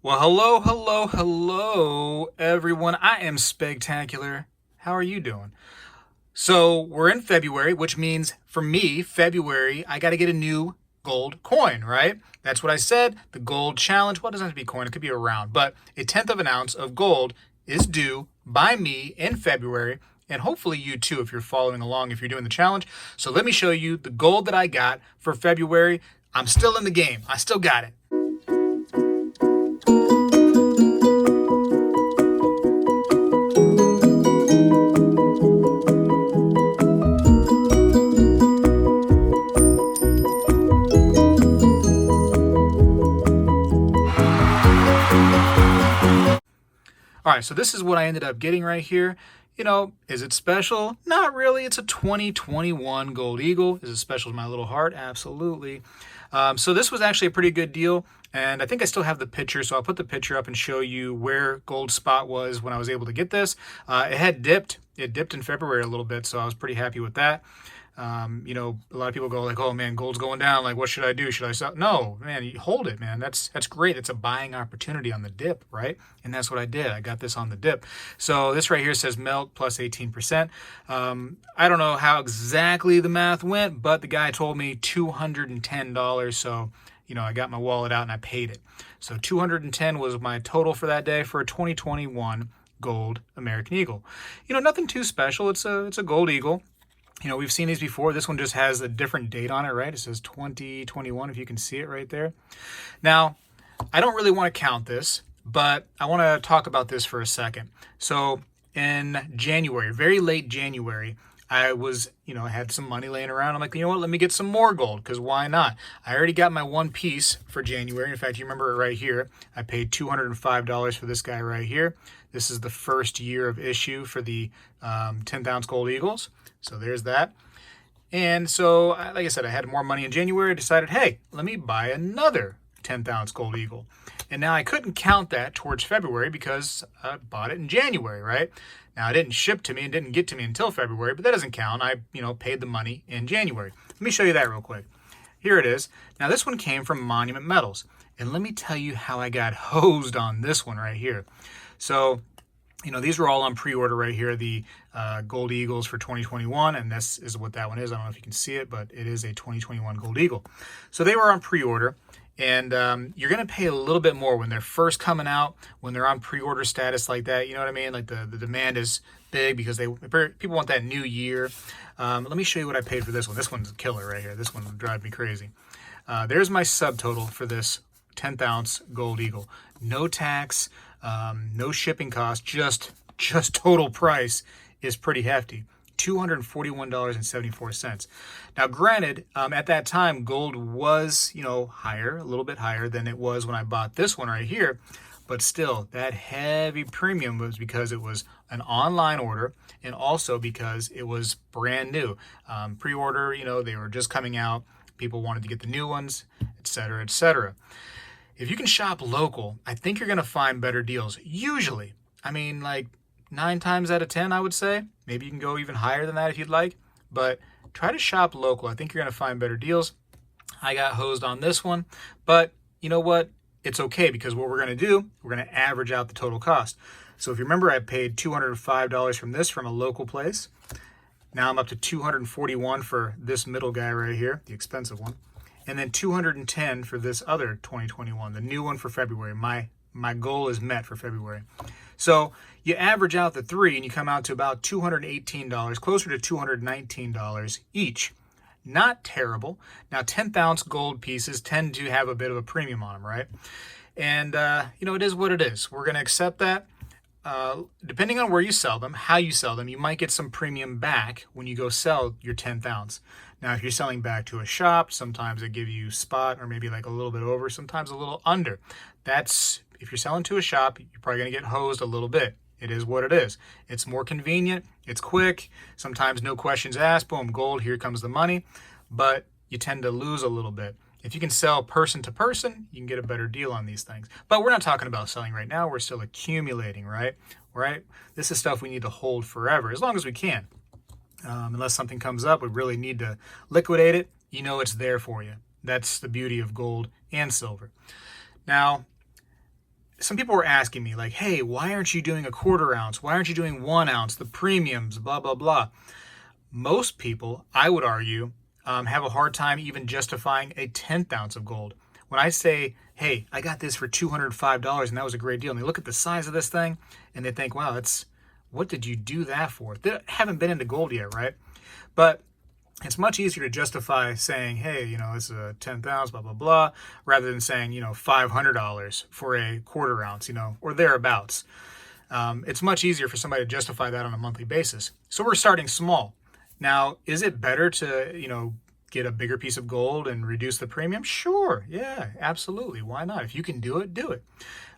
Well, hello, everyone. I am Spegtacular. How are you doing? So, we're in February, which means for me, February, I got to get a new gold coin, right? That's what I said. The gold challenge. Well, it doesn't have to be a coin, it could be a round, but a tenth of an ounce of gold is due by me in February, and hopefully you too if you're following along, if you're doing the challenge. So, let me show you the gold that I got for February. I'm still in the game, I still got it. All right, so this is what I ended up getting right here. Is it special? Not really. It's a 2021 Gold Eagle. Is it special to my little heart? Absolutely. So this was actually a pretty good deal, and I think I still have the picture, so I'll put the picture up and show you where Gold Spot was when I was able to get this. It had dipped. It dipped in February a little bit, so I was pretty happy with that. A lot of people go like, "Oh man, gold's going down. Like, what should I do? Should I sell?" No, man, you hold it, man. That's great. It's a buying opportunity on the dip, right? And that's what I did. I got this on the dip. So this right here says melt plus 18%. I don't know how exactly the math went, but the guy told me $210. So I got my wallet out and I paid it. So 210 was my total for that day for a 2021 gold American Eagle. Nothing too special. It's a gold eagle. We've seen these before. This one just has a different date on it, right? It says 2021, if you can see it right there. Now, I don't really want to count this, but I want to talk about this for a second. So in January, very late January, I was, I had some money laying around. I'm like, you know what, let me get some more gold, because why not? I already got my one piece for January. In fact, you remember it right here. I paid $205 for this guy right here. This is the first year of issue for the 10th ounce gold eagles. So there's that. And so, like I said, I had more money in January. I decided, hey, let me buy another 10th ounce gold eagle. And now I couldn't count that towards February because I bought it in January, right? Now it didn't ship to me and didn't get to me until February, but that doesn't count. I, paid the money in January. Let me show you that real quick. Here it is. Now this one came from Monument Metals. And let me tell you how I got hosed on this one right here. So, these were all on pre-order right here, the Gold Eagles for 2021, and this is what that one is. I don't know if you can see it, but it is a 2021 Gold Eagle. So they were on pre-order, and you're going to pay a little bit more when they're first coming out, when they're on pre-order status like that. You know what I mean? Like the demand is big because people want that new year. Let me show you what I paid for this one. This one's a killer right here. This one will drive me crazy. There's my subtotal for this 10th ounce Gold Eagle. No tax. No shipping cost, just total price is pretty hefty. $241.74. Now, granted, at that time, gold was, higher, a little bit higher than it was when I bought this one right here. But still, that heavy premium was because it was an online order and also because it was brand new. Pre-order, they were just coming out. People wanted to get the new ones, etc., etc. If you can shop local, I think you're going to find better deals. Usually, like 9 times out of 10, I would say. Maybe you can go even higher than that if you'd like. But try to shop local. I think you're going to find better deals. I got hosed on this one. But you know what? It's okay because what we're going to do, we're going to average out the total cost. So if you remember, I paid $205 from this from a local place. Now I'm up to $241 for this middle guy right here, the expensive one. And then $210 for this other 2021, the new one for February. My goal is met for February. So you average out the three and you come out to about $218, closer to $219 each. Not terrible. Now 10th ounce gold pieces tend to have a bit of a premium on them, right? And, it is what it is. We're going to accept that. Depending on where you sell them, how you sell them, you might get some premium back when you go sell your 10th ounce. Now, if you're selling back to a shop, sometimes they give you spot or maybe like a little bit over, sometimes a little under. If you're selling to a shop, you're probably going to get hosed a little bit. It is what it is. It's more convenient. It's quick. Sometimes no questions asked. Boom, gold. Here comes the money. But you tend to lose a little bit. If you can sell person to person, you can get a better deal on these things. But we're not talking about selling right now. We're still accumulating, right? Right? This is stuff we need to hold forever, as long as we can. Unless something comes up, we really need to liquidate it. It's there for you. That's the beauty of gold and silver. Now, some people were asking me like, hey, why aren't you doing a 1/4 ounce? Why aren't you doing 1 ounce, the premiums, blah, blah, blah. Most people, I would argue, have a hard time even justifying a 1/10 ounce of gold. When I say, hey, I got this for $205 and that was a great deal, and they look at the size of this thing and they think, wow, what did you do that for? They haven't been into gold yet, right? But it's much easier to justify saying, hey, this is a 1/10 ounce, blah, blah, blah, rather than saying, $500 for a 1/4 ounce, or thereabouts. It's much easier for somebody to justify that on a monthly basis. So we're starting small. Now, is it better to, get a bigger piece of gold and reduce the premium? Sure. Yeah, absolutely. Why not? If you can do it, do it.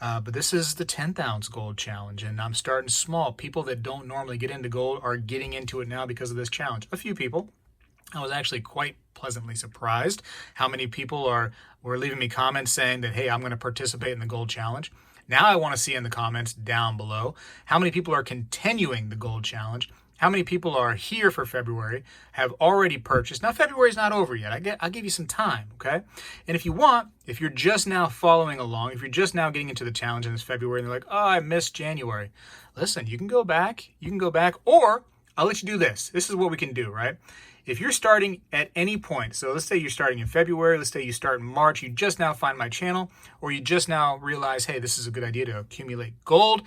But this is the 1/10 ounce gold challenge, and I'm starting small. People that don't normally get into gold are getting into it now because of this challenge. A few people. I was actually quite pleasantly surprised how many people were leaving me comments saying that, hey, I'm going to participate in the gold challenge. Now I want to see in the comments down below how many people are continuing the gold challenge, how many people are here for February, have already purchased. Now, February's not over yet. I'll give you some time, okay? And if you're just now following along, if you're just now getting into the challenge in this February and they're like, oh, I missed January. Listen, you can go back, or I'll let you do this. This is what we can do, right? If you're starting at any point, so let's say you're starting in February, let's say you start in March, you just now find my channel, or you just now realize, hey, this is a good idea to accumulate gold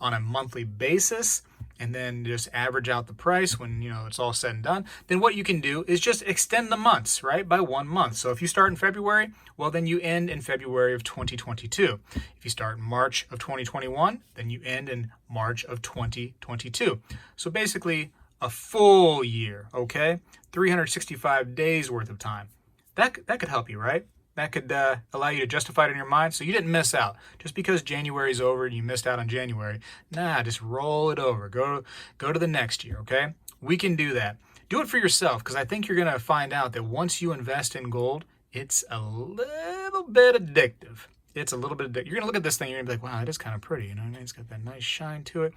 on a monthly basis, and then just average out the price when, it's all said and done, then what you can do is just extend the months, right, by 1 month. So if you start in February, well, then you end in February of 2022. If you start in March of 2021, then you end in March of 2022. So basically, a full year, okay? 365 days worth of time. That could help you, right? That could allow you to justify it in your mind so you didn't miss out. Just because January's over and you missed out on January, just roll it over. Go to the next year, okay? We can do that. Do it for yourself, because I think you're going to find out that once you invest in gold, it's a little bit addictive. It's a little bit addictive. You're going to look at this thing, you're going to be like, wow, that is kind of pretty. It's got that nice shine to it.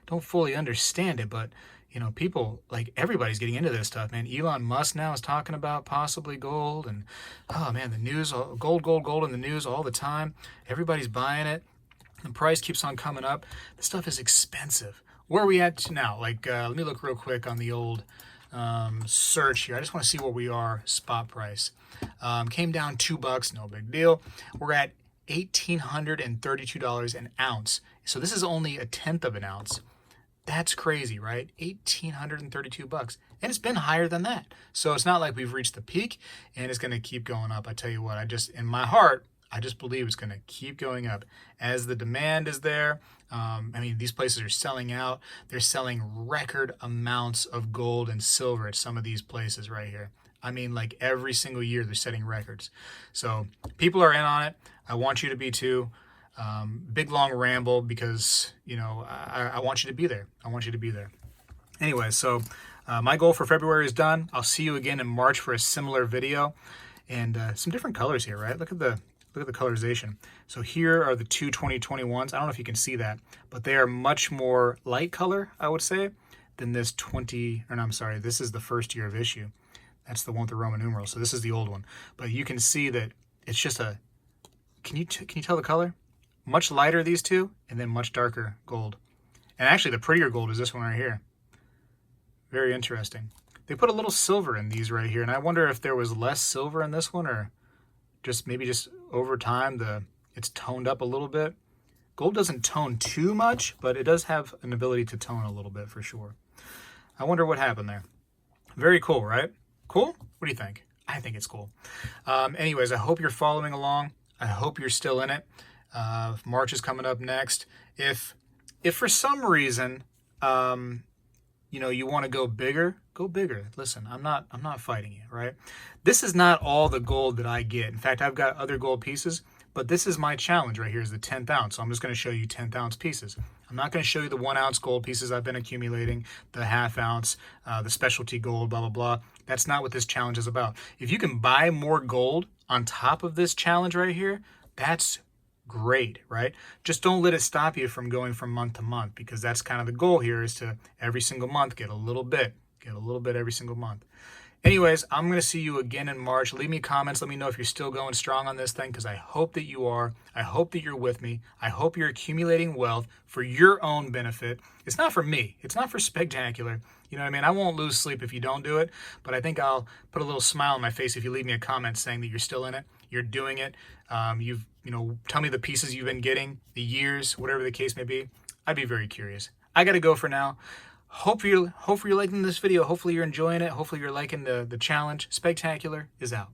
Don't fully understand it, but people, like, everybody's getting into this stuff, man. Elon Musk now is talking about possibly gold, and oh man, the news, gold in the news all the time. Everybody's buying it. The price keeps on coming up. This stuff is expensive. Where are we at now? Like, let me look real quick on the old search here. I just want to see where we are spot price. Came down $2, no big deal. We're at $1,832 an ounce. So this is only 1/10 of an ounce. That's crazy, right? $1,832. And it's been higher than that. So it's not like we've reached the peak and it's going to keep going up. I tell you what, in my heart, I just believe it's going to keep going up as the demand is there. These places are selling out. They're selling record amounts of gold and silver at some of these places right here. Like every single year they're setting records. So people are in on it. I want you to be too. Big long ramble because, I want you to be there. I want you to be there. Anyway, so my goal for February is done. I'll see you again in March for a similar video, and some different colors here, right? Look at the colorization. So here are the two 2021s. I don't know if you can see that, but they are much more light color, I would say, than this this is the first year of issue. That's the one with the Roman numerals. So this is the old one, but you can see that it's just can you tell the color? Much lighter, these two, and then much darker gold. And actually, the prettier gold is this one right here. Very interesting. They put a little silver in these right here, and I wonder if there was less silver in this one, or maybe just over time, it's toned up a little bit. Gold doesn't tone too much, but it does have an ability to tone a little bit for sure. I wonder what happened there. Very cool, right? Cool? What do you think? I think it's cool. Anyways, I hope you're following along. I hope you're still in it. March is coming up next. If for some reason, you want to go bigger, go bigger. Listen, I'm not fighting you, right? This is not all the gold that I get. In fact, I've got other gold pieces, but this is my challenge right here is the 1/10 ounce. So I'm just going to show you 1/10 ounce pieces. I'm not going to show you the 1 ounce gold pieces I've been accumulating, the 1/2 ounce, the specialty gold, blah, blah, blah. That's not what this challenge is about. If you can buy more gold on top of this challenge right here, that's great, right? Just don't let it stop you from going from month to month, because that's kind of the goal here, is to every single month get a little bit every single month. Anyways, I'm going to see you again in March. Leave me comments. Let me know if you're still going strong on this thing, because I hope that you are. I hope that you're with me. I hope you're accumulating wealth for your own benefit. It's not for me. It's not for Spegtacular. You know what I mean? I won't lose sleep if you don't do it, but I think I'll put a little smile on my face if you leave me a comment saying that you're still in it, you're doing it. Tell me the pieces you've been getting, the years, whatever the case may be. I'd be very curious. I got to go for now. Hopefully you're liking this video. Hopefully you're enjoying it. Hopefully you're liking the challenge. Spegtacular is out.